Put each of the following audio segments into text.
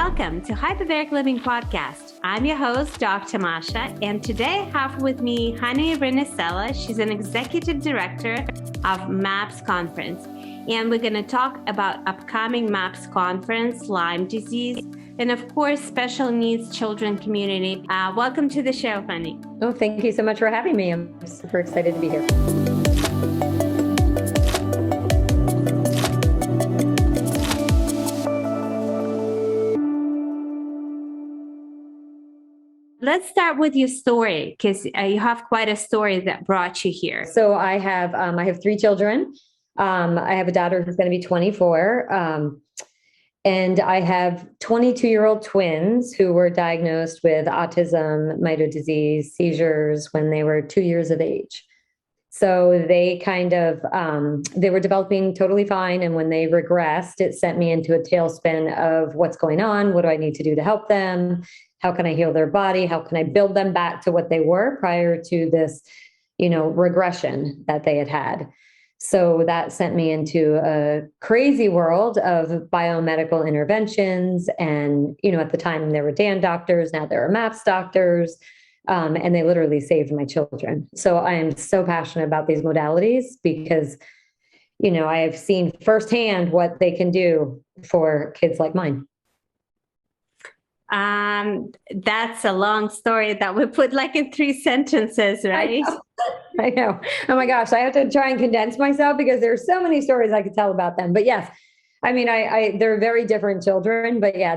Welcome to Hyperbaric Living Podcast. I'm your host, Dr. Masha, and today I have with me Honey Rinicella. She's an executive director of M.A.P.S. conference, and we're going to talk about upcoming M.A.P.S. conference, Lyme disease, and of course, special needs children community. Welcome to the show, Honey. Oh, thank you so much for having me. I'm super excited to be here. Let's start with your story, because you have quite a story that brought you here. So I have three children. I have a daughter who's going to be 24. And I have 22-year-old twins who were diagnosed with autism, mito disease, seizures when they were 2 years of age. So they they were developing totally fine. And when they regressed, it sent me into a tailspin of what's going on? What do I need to do to help them? How can I heal their body? How can I build them back to what they were prior to this, regression that they had had? So that sent me into a crazy world of biomedical interventions. And, at the time there were DAN doctors, now there are M.A.P.S. doctors, and they literally saved my children. So I am so passionate about these modalities because, I have seen firsthand what they can do for kids like mine. That's a long story that we put like in 3 sentences, right? I know. Oh my gosh. I have to try and condense myself because there's so many stories I could tell about them. But yes, I mean, they're very different children, but yeah,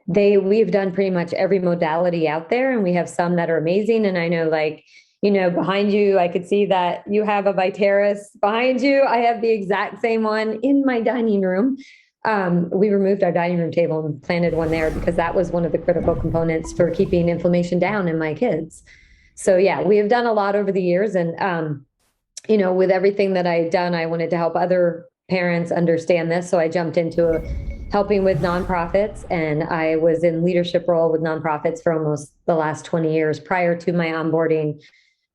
we've done pretty much every modality out there, and we have some that are amazing. And I know, behind you, I could see that you have a Viteris behind you. I have the exact same one in my dining room. We removed our dining room table and planted one there because that was one of the critical components for keeping inflammation down in my kids. So yeah, we have done a lot over the years. And, with everything that I've done, I wanted to help other parents understand this. So I jumped into helping with nonprofits, and I was in leadership role with nonprofits for almost the last 20 years prior to my onboarding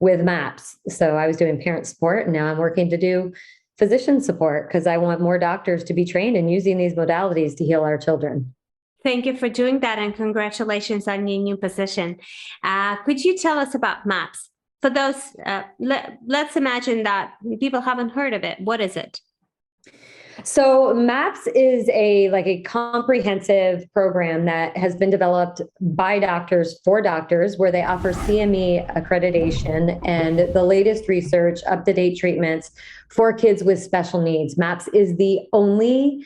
with M.A.P.S. So I was doing parent support, and now I'm working to do physician support because I want more doctors to be trained in using these modalities to heal our children. Thank you for doing that, and congratulations on your new position. Could you tell us about M.A.P.S.? For those, let's imagine that people haven't heard of it. What is it? So M.A.P.S. is a comprehensive program that has been developed by doctors for doctors, where they offer CME accreditation and the latest research, up-to-date treatments for kids with special needs. M.A.P.S. is the only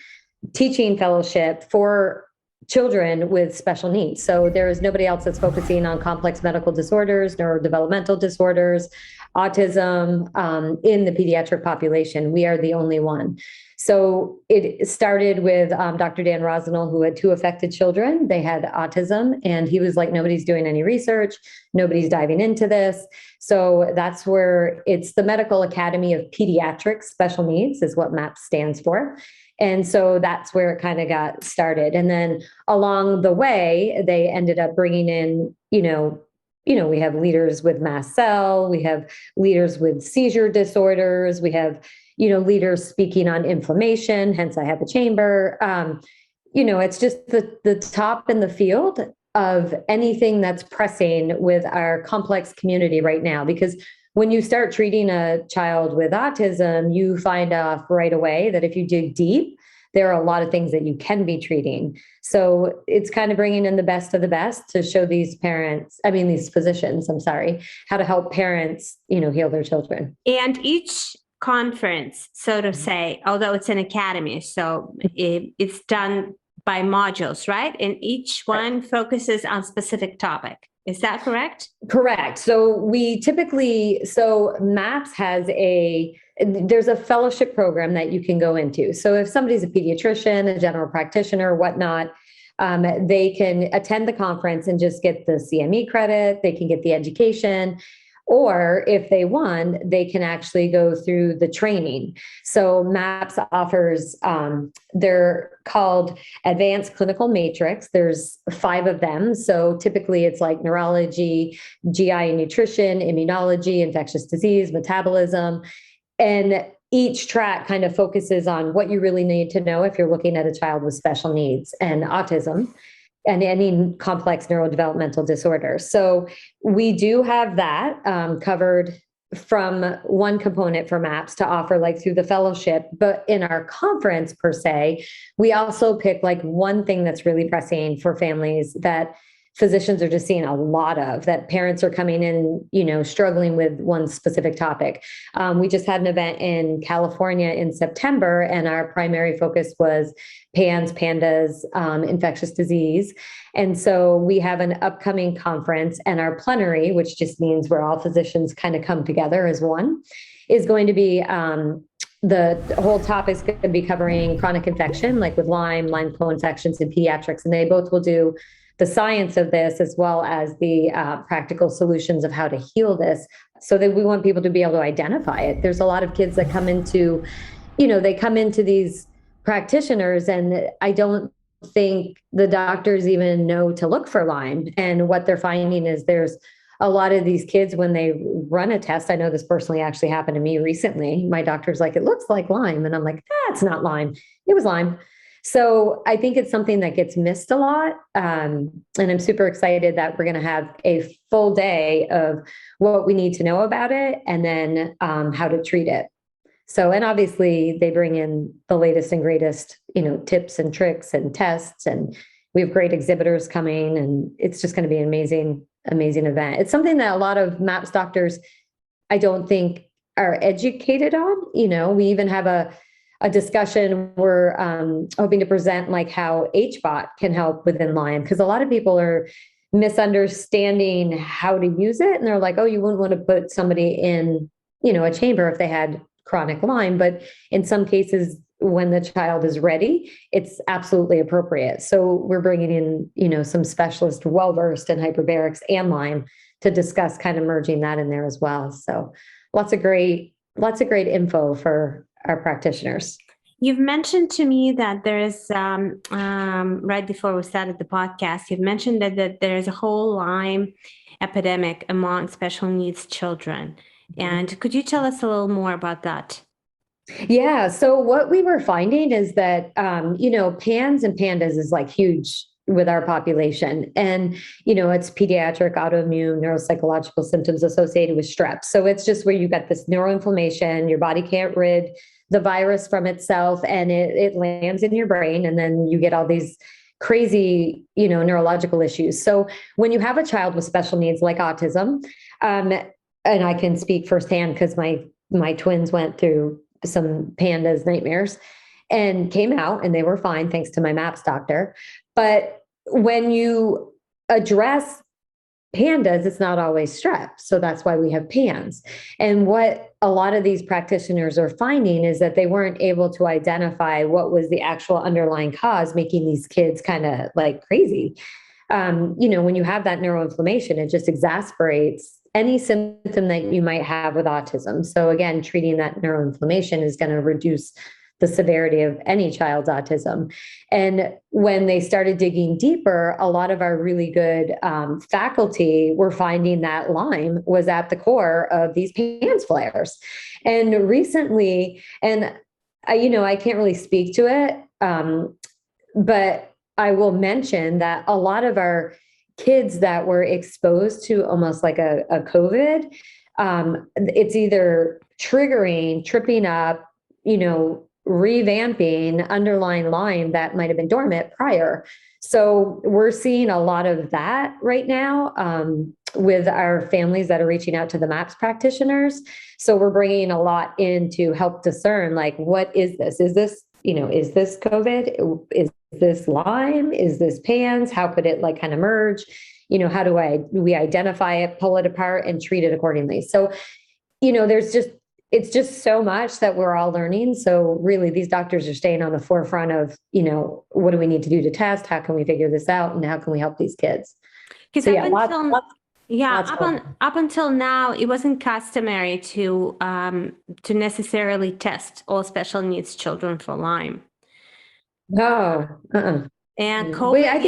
teaching fellowship for children with special needs. So there is nobody else that's focusing on complex medical disorders, neurodevelopmental disorders, autism in the pediatric population. We are the only one. So it started with Dr. Dan Rosenthal, who had 2 affected children. They had autism, and he was like, nobody's doing any research. Nobody's diving into this. So that's where it's the Medical Academy of Pediatric Special Needs is what M.A.P.S. stands for. And so that's where it kind of got started. And then along the way, they ended up bringing in, we have leaders with mast cell, we have leaders with seizure disorders, we have, leaders speaking on inflammation, hence I have a chamber. It's just the top in the field of anything that's pressing with our complex community right now, because when you start treating a child with autism, you find out right away that if you dig deep, there are a lot of things that you can be treating. So it's kind of bringing in the best of the best to show these physicians, how to help parents, heal their children. And each conference, so to say, although it's an academy, so it's done by modules, right? And each one focuses on specific topic. Is that correct? Correct. So M.A.P.S. has there's a fellowship program that you can go into. So if somebody's a pediatrician, a general practitioner, whatnot, they can attend the conference and just get the CME credit. They can get the education. Or if they want, they can actually go through the training. So M.A.P.S. offers, they're called Advanced Clinical Matrix. There's 5 of them. So typically it's like neurology, GI and nutrition, immunology, infectious disease, metabolism. And each track kind of focuses on what you really need to know if you're looking at a child with special needs and autism and any complex neurodevelopmental disorders. So we do have that covered from one component for MAPS to offer like through the fellowship. But in our conference per se, we also pick like one thing that's really pressing for families that physicians are just seeing a lot of, that parents are coming in, struggling with one specific topic. We just had an event in California in September, and our primary focus was pandas, infectious disease. And so we have an upcoming conference, and our plenary, which just means where all physicians kind of come together as one, is going to be the whole topic is going to be covering chronic infection, like with Lyme co-infections in pediatrics, and they both will do the science of this as well as the practical solutions of how to heal this, so that we want people to be able to identify it. There's a lot of kids that come into, they come into these practitioners, and I don't think the doctors even know to look for Lyme. And what they're finding is there's a lot of these kids, when they run a test, I know this personally actually happened to me recently. My doctor's like, it looks like Lyme. And I'm like, it's not Lyme. It was Lyme. So I think it's something that gets missed a lot. And I'm super excited that we're going to have a full day of what we need to know about it, and then how to treat it. So, and obviously they bring in the latest and greatest, tips and tricks and tests, and we have great exhibitors coming, and it's just going to be an amazing event. It's something that a lot of MAPS doctors, I don't think, are educated on. We even have a discussion we're hoping to present, like how HBOT can help within Lyme, because a lot of people are misunderstanding how to use it, and they're like, oh, you wouldn't want to put somebody in, a chamber if they had chronic Lyme, but in some cases, when the child is ready, it's absolutely appropriate. So we're bringing in, some specialists well-versed in hyperbarics and Lyme to discuss kind of merging that in there as well. So lots of great info for our practitioners. You've mentioned to me that there's, right before we started the podcast, you've mentioned that there's a whole Lyme epidemic among special needs children. And could you tell us a little more about that? Yeah. So what we were finding is that, PANS and pandas is like huge with our population. And, it's pediatric autoimmune neuropsychological symptoms associated with strep. So it's just where you got this neuroinflammation, your body can't rid the virus from itself, and it lands in your brain. And then you get all these crazy, neurological issues. So when you have a child with special needs like autism, and I can speak firsthand because my twins went through some pandas nightmares and came out, and they were fine thanks to my MAPS doctor. But when you address pandas, it's not always strep. So that's why we have PANS. And what a lot of these practitioners are finding is that they weren't able to identify what was the actual underlying cause making these kids kind of like crazy. When you have that neuroinflammation, it just exasperates any symptom that you might have with autism. So again, treating that neuroinflammation is going to reduce the severity of any child's autism. And when they started digging deeper, a lot of our really good faculty were finding that Lyme was at the core of these PANS flares. And recently, and I can't really speak to it, but I will mention that a lot of our kids that were exposed to almost like a COVID, it's either tripping up, revamping underlying Lyme that might have been dormant prior. So we're seeing a lot of that right now with our families that are reaching out to the MAPS practitioners. So we're bringing a lot in to help discern, like, what is this? Is this COVID? Is this Lyme? Is this PANS? How could it like kind of merge? How do we identify it, pull it apart, and treat it accordingly? So, it's just so much that we're all learning. So really, these doctors are staying on the forefront of, what do we need to do to test? How can we figure this out? And how can we help these kids? Because up until now, it wasn't customary to necessarily test all special needs children for Lyme. No. And COVID,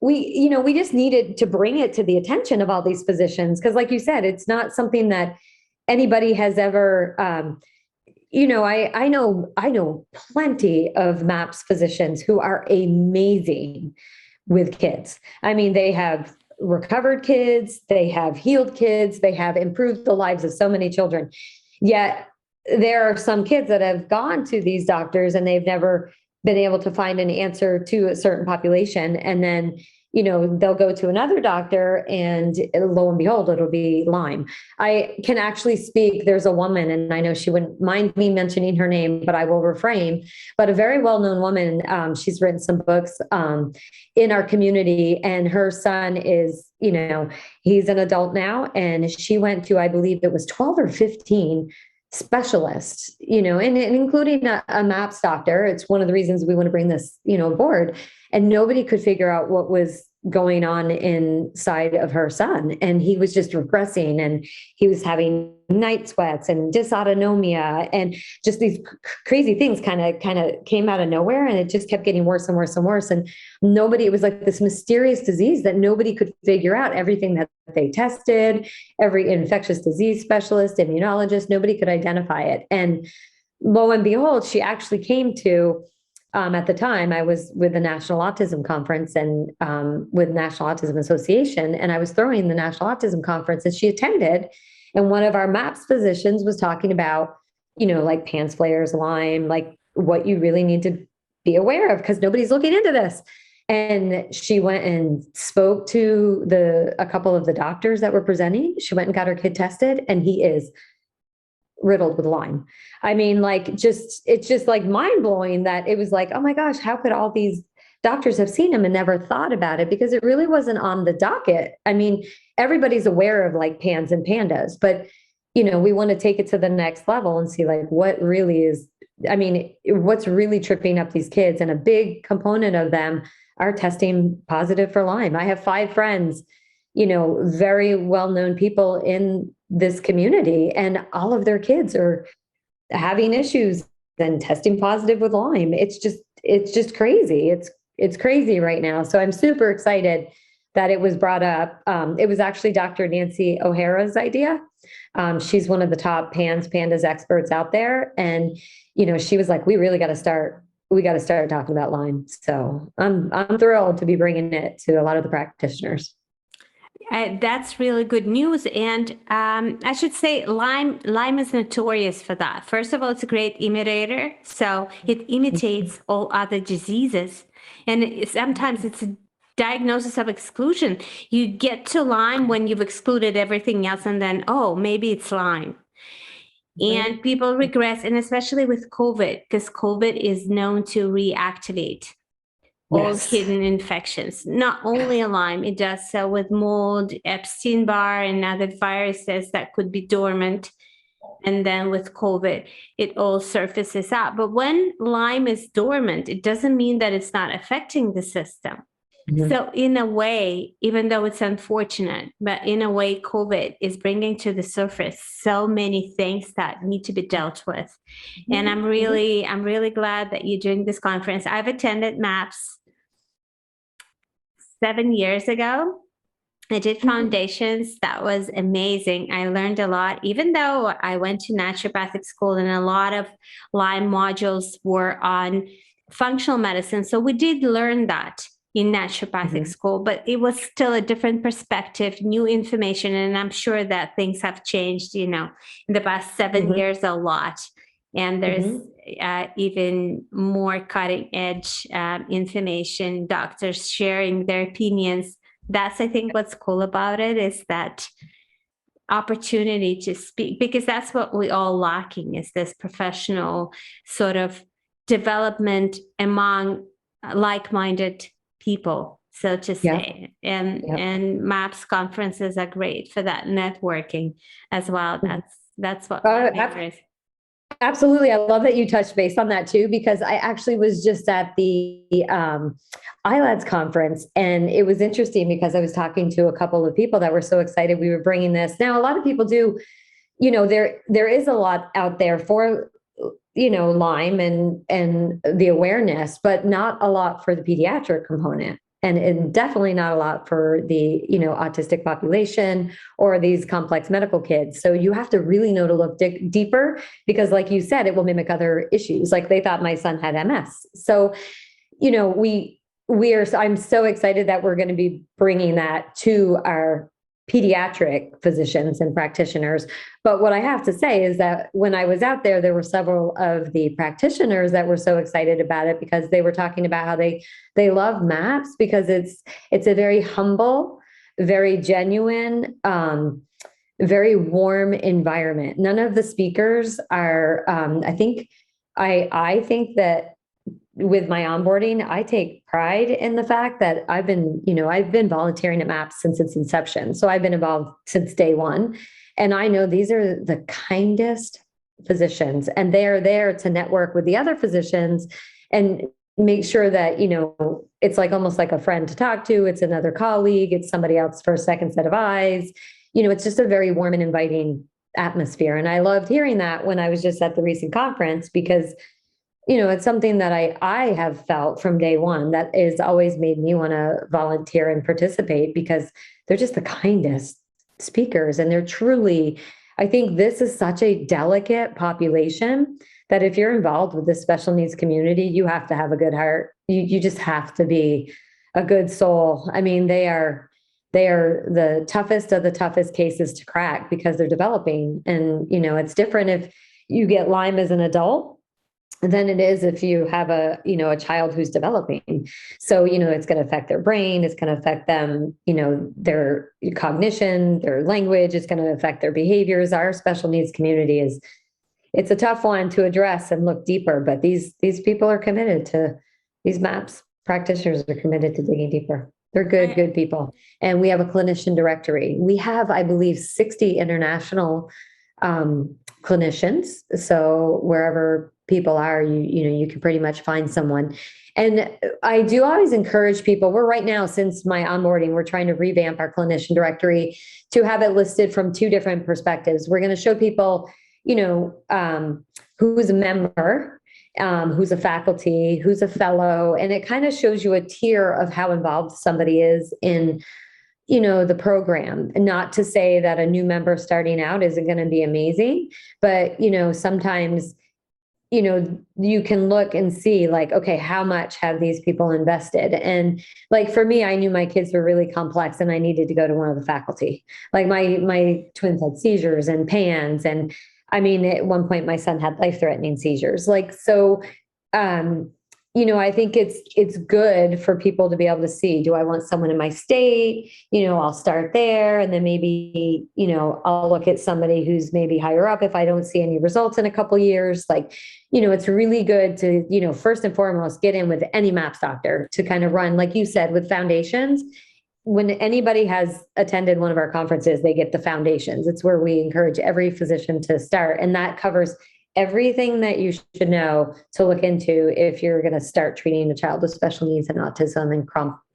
we just needed to bring it to the attention of all these physicians. Cause like you said, it's not something that anybody has ever, I know plenty of MAPS physicians who are amazing with kids. I mean, they have recovered kids, they have healed kids, they have improved the lives of so many children. Yet there are some kids that have gone to these doctors and they've never been able to find an answer to a certain population. And then, they'll go to another doctor and lo and behold, it'll be Lyme. I can actually speak. There's a woman, and I know she wouldn't mind me mentioning her name, but I will refrain. But a very well-known woman, she's written some books in our community, and her son is, he's an adult now, and she went to, I believe it was 12 or 15 specialists, and including a MAPS doctor. It's one of the reasons we want to bring this, aboard. And nobody could figure out what was going on inside of her son. And he was just regressing, and he was having night sweats and dysautonomia, and just these crazy things kind of came out of nowhere. And it just kept getting worse and worse and worse. And it was like this mysterious disease that nobody could figure out. Everything that they tested, every infectious disease specialist, immunologist, nobody could identify it. And lo and behold, she actually came to, at the time, I was with the National Autism Conference and with National Autism Association, and I was throwing the National Autism Conference, and she attended. And one of our MAPS physicians was talking about, like PANS flares, Lyme, like what you really need to be aware of because nobody's looking into this. And she went and spoke to a couple of the doctors that were presenting. She went and got her kid tested, and he is riddled with Lyme. I mean, it's just like mind blowing that it was like, oh my gosh, how could all these doctors have seen him and never thought about it? Because it really wasn't on the docket. I mean, everybody's aware of like PANS and PANDAS, but we want to take it to the next level and see like what really is, what's really tripping up these kids. And a big component of them are testing positive for Lyme. I have 5 friends, very well-known people in this community, and all of their kids are having issues and testing positive with Lyme. It's just crazy. It's crazy right now. So I'm super excited that it was brought up. It was actually Dr. Nancy O'Hara's idea. She's one of the top PANDAS experts out there. And, she was like, we got to start talking about Lyme. So I'm thrilled to be bringing it to a lot of the practitioners. That's really good news. And I should say Lyme is notorious for that. First of all, it's a great imitator. So it imitates all other diseases. And sometimes it's a diagnosis of exclusion. You get to Lyme when you've excluded everything else, and then, oh, maybe it's Lyme. And people regress, and especially with COVID, because COVID is known to reactivate all hidden infections. Not only Lyme, it does so with mold, Epstein-Barr, and other viruses that could be dormant. And then with COVID, it all surfaces up. But when Lyme is dormant, it doesn't mean that it's not affecting the system. So in a way, even though it's unfortunate, but in a way, COVID is bringing to the surface so many things that need to be dealt with. And I'm really glad that you're doing this conference. I've attended MAPS 7 years ago. I did foundations. That was amazing. I learned a lot, even though I went to naturopathic school and a lot of Lyme modules were on functional medicine. So we did learn that in naturopathic school, but it was still a different perspective, new information. And I'm sure that things have changed, in the past 7 years a lot. And there's even more cutting edge information, doctors sharing their opinions. That's, I think, what's cool about it is that opportunity to speak, because that's what we all lacking is this professional sort of development among like-minded people, so to say. And MAPS conferences are great for that networking as well. That's what matters. Absolutely. I love that you touched base on that too, because I actually was just at the ILADS conference, and it was interesting because I was talking to a couple of people that were so excited we were bringing this. Now, a lot of people do, there is a lot out there for, Lyme and the awareness, but not a lot for the pediatric component. and definitely not a lot for the, autistic population or these complex medical kids. So you have to really know to look deeper, because like you said, it will mimic other issues. Like they thought my son had MS. So, I'm so excited that we're going to be bringing that to our pediatric physicians and practitioners. But what I have to say is that when I was out there were several of the practitioners that were so excited about it, because they were talking about how they love MAPS because it's a very humble, very genuine, very warm environment. None of the speakers are, I think that with my onboarding, I take pride in the fact that I've been volunteering at MAPS since its inception. So I've been involved since day one. And I know these are the kindest physicians, and they are there to network with the other physicians and make sure that, it's like almost like a friend to talk to. It's another colleague. It's somebody else for a second set of eyes. It's just a very warm and inviting atmosphere. And I loved hearing that when I was just at the recent conference, because it's something that I have felt from day one that has always made me want to volunteer and participate, because they're just the kindest speakers. And they're truly, I think this is such a delicate population that if you're involved with the special needs community, you have to have a good heart. You just have to be a good soul. I mean, they are the toughest of the toughest cases to crack, because they're developing. And, it's different if you get Lyme as an adult than it is if you have a child who's developing. So, it's going to affect their brain. It's going to affect them, their cognition, their language. It's going to affect their behaviors. Our special needs community it's a tough one to address and look deeper, but these people are committed to, these MAPS practitioners are committed to digging deeper. They're good people. And we have a clinician directory. We have, I believe, 60 international clinicians. So wherever people are, you can pretty much find someone. And I do always encourage people, we're right now, since my onboarding, we're trying to revamp our clinician directory to have it listed from two different perspectives. We're going to show people, who's a member, who's a faculty, who's a fellow, and it kind of shows you a tier of how involved somebody is in the program. Not to say that a new member starting out isn't going to be amazing, but, sometimes, you can look and see like, okay, how much have these people invested? And like, for me, I knew my kids were really complex and I needed to go to one of the faculty. Like my twins had seizures and PANS. And I mean, at one point my son had life-threatening seizures. Like, so, I think it's good for people to be able to see, do I want someone in my state? I'll start there. And then maybe, I'll look at somebody who's maybe higher up if I don't see any results in a couple of years. Like, it's really good to, first and foremost, get in with any MAPS doctor to kind of run, like you said, with foundations. When anybody has attended one of our conferences, they get the foundations. It's where we encourage every physician to start. And that covers everything that you should know to look into if you're going to start treating a child with special needs and autism and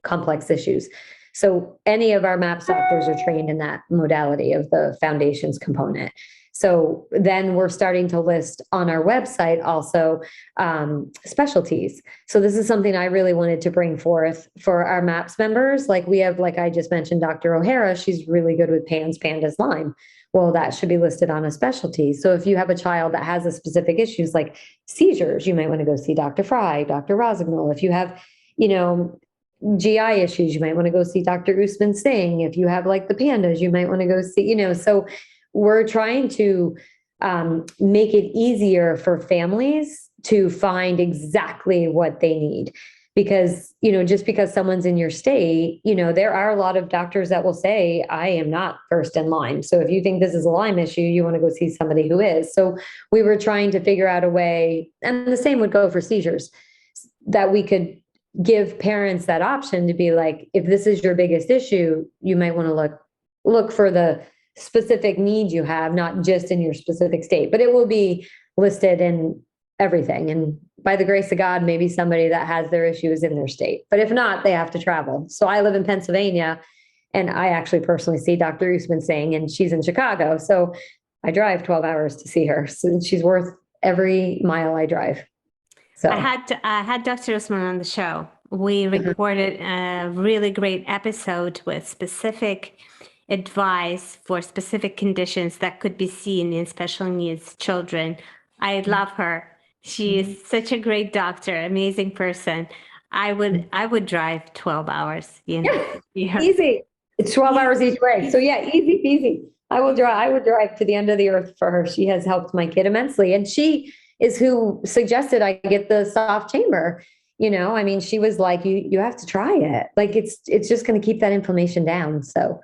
complex issues. So any of our MAPS doctors are trained in that modality of the foundations component. So then we're starting to list on our website also specialties. So this is something I really wanted to bring forth for our MAPS members. Like we have, like I just mentioned, Dr. O'Hara, she's really good with PANS, PANDAS, Lyme. Well, that should be listed on a specialty. So if you have a child that has a specific issues like seizures, you might want to go see Dr. Fry, Dr. Rosignol. If you have, GI issues, you might want to go see Dr. Usman Singh. If you have like the PANDAS, you might want to go see, so we're trying to make it easier for families to find exactly what they need. Because, just because someone's in your state, there are a lot of doctors that will say, I am not first in line. So if you think this is a Lyme issue, you want to go see somebody who is. So we were trying to figure out a way, and the same would go for seizures, that we could give parents that option to be like, if this is your biggest issue, you might want to look for the specific needs you have, not just in your specific state, but it will be listed in everything. And by the grace of God, maybe somebody that has their issues in their state, but if not, they have to travel. So I live in Pennsylvania and I actually personally see Dr. Usman Singh, and she's in Chicago. So I drive 12 hours to see her. So she's worth every mile I drive. So I had Dr. Usman on the show we recorded a really great episode with specific advice for specific conditions that could be seen in special needs children. I love her. She is such a great doctor, amazing person. I would drive 12 hours, you know. Yeah. Easy. It's 12 hours each way. So yeah, easy peasy. I would drive to the end of the earth for her. She has helped my kid immensely. And she is who suggested I get the soft chamber. I mean, she was like, you have to try it. Like it's just going to keep that inflammation down. So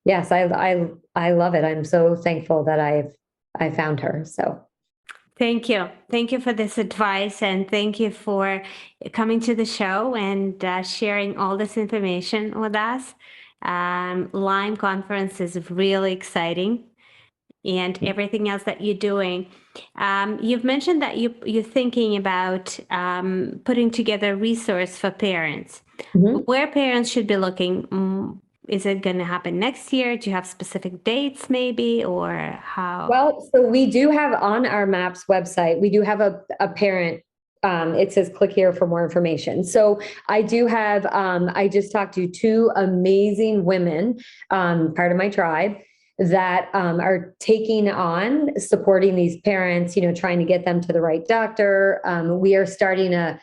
yes, I love it. I'm so thankful that I found her. So thank you. Thank you for this advice, and thank you for coming to the show and sharing all this information with us. Lyme conference is really exciting, and everything else that you're doing. You've mentioned that you're thinking about putting together a resource for parents. Where parents should be looking. Is it going to happen next year? Do you have specific dates maybe, or how? Well, so we do have on our MAPS website, we do have a parent, it says click here for more information. So I do have, I just talked to two amazing women, part of my tribe, that are taking on supporting these parents, trying to get them to the right doctor. We are starting a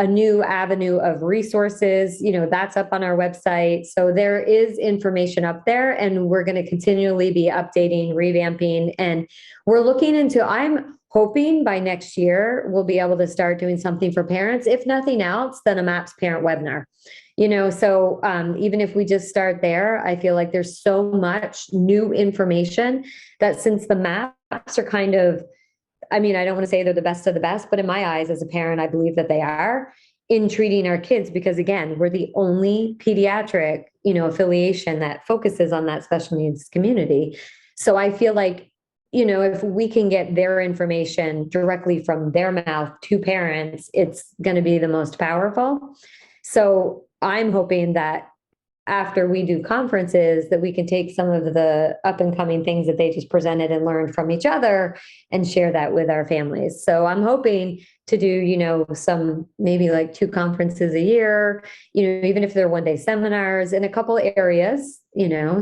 new avenue of resources, that's up on our website. So there is information up there, and we're going to continually be updating, revamping, and we're looking into, I'm hoping by next year, we'll be able to start doing something for parents. If nothing else, then a MAPS parent webinar, so even if we just start there, I feel like there's so much new information that since the MAPS are kind of, I mean, I don't want to say they're the best of the best, but in my eyes as a parent, I believe that they are in treating our kids, because again, we're the only pediatric, affiliation that focuses on that special needs community. So I feel like, if we can get their information directly from their mouth to parents, it's going to be the most powerful. So I'm hoping that after we do conferences, that we can take some of the up and coming things that they just presented and learned from each other and share that with our families. So I'm hoping to do, some maybe like 2 conferences a year, even if they're one-day seminars in a couple of areas,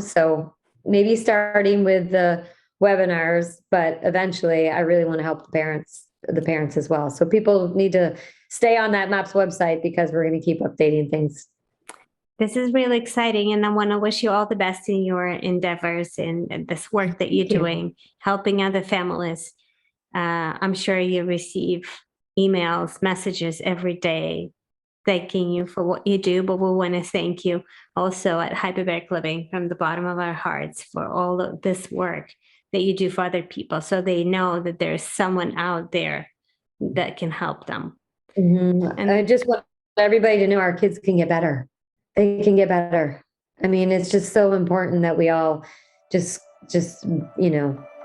so maybe starting with the webinars, but eventually I really want to help the parents as well. So people need to stay on that MAPS website, because we're going to keep updating things. This is really exciting, and I want to wish you all the best in your endeavors and this work that you're doing, helping other families. I'm sure you receive emails, messages every day thanking you for what you do, but we want to thank you also at Hyperbaric Living from the bottom of our hearts for all of this work that you do for other people, so they know that there's someone out there that can help them. And I just want everybody to know our kids can get better. They can get better. I mean, it's just so important that we all just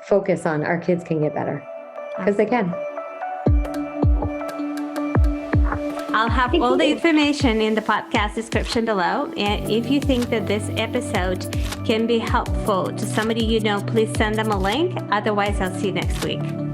focus on our kids can get better, because they can. I'll have all the information in the podcast description below. And if you think that this episode can be helpful to somebody please send them a link. Otherwise, I'll see you next week.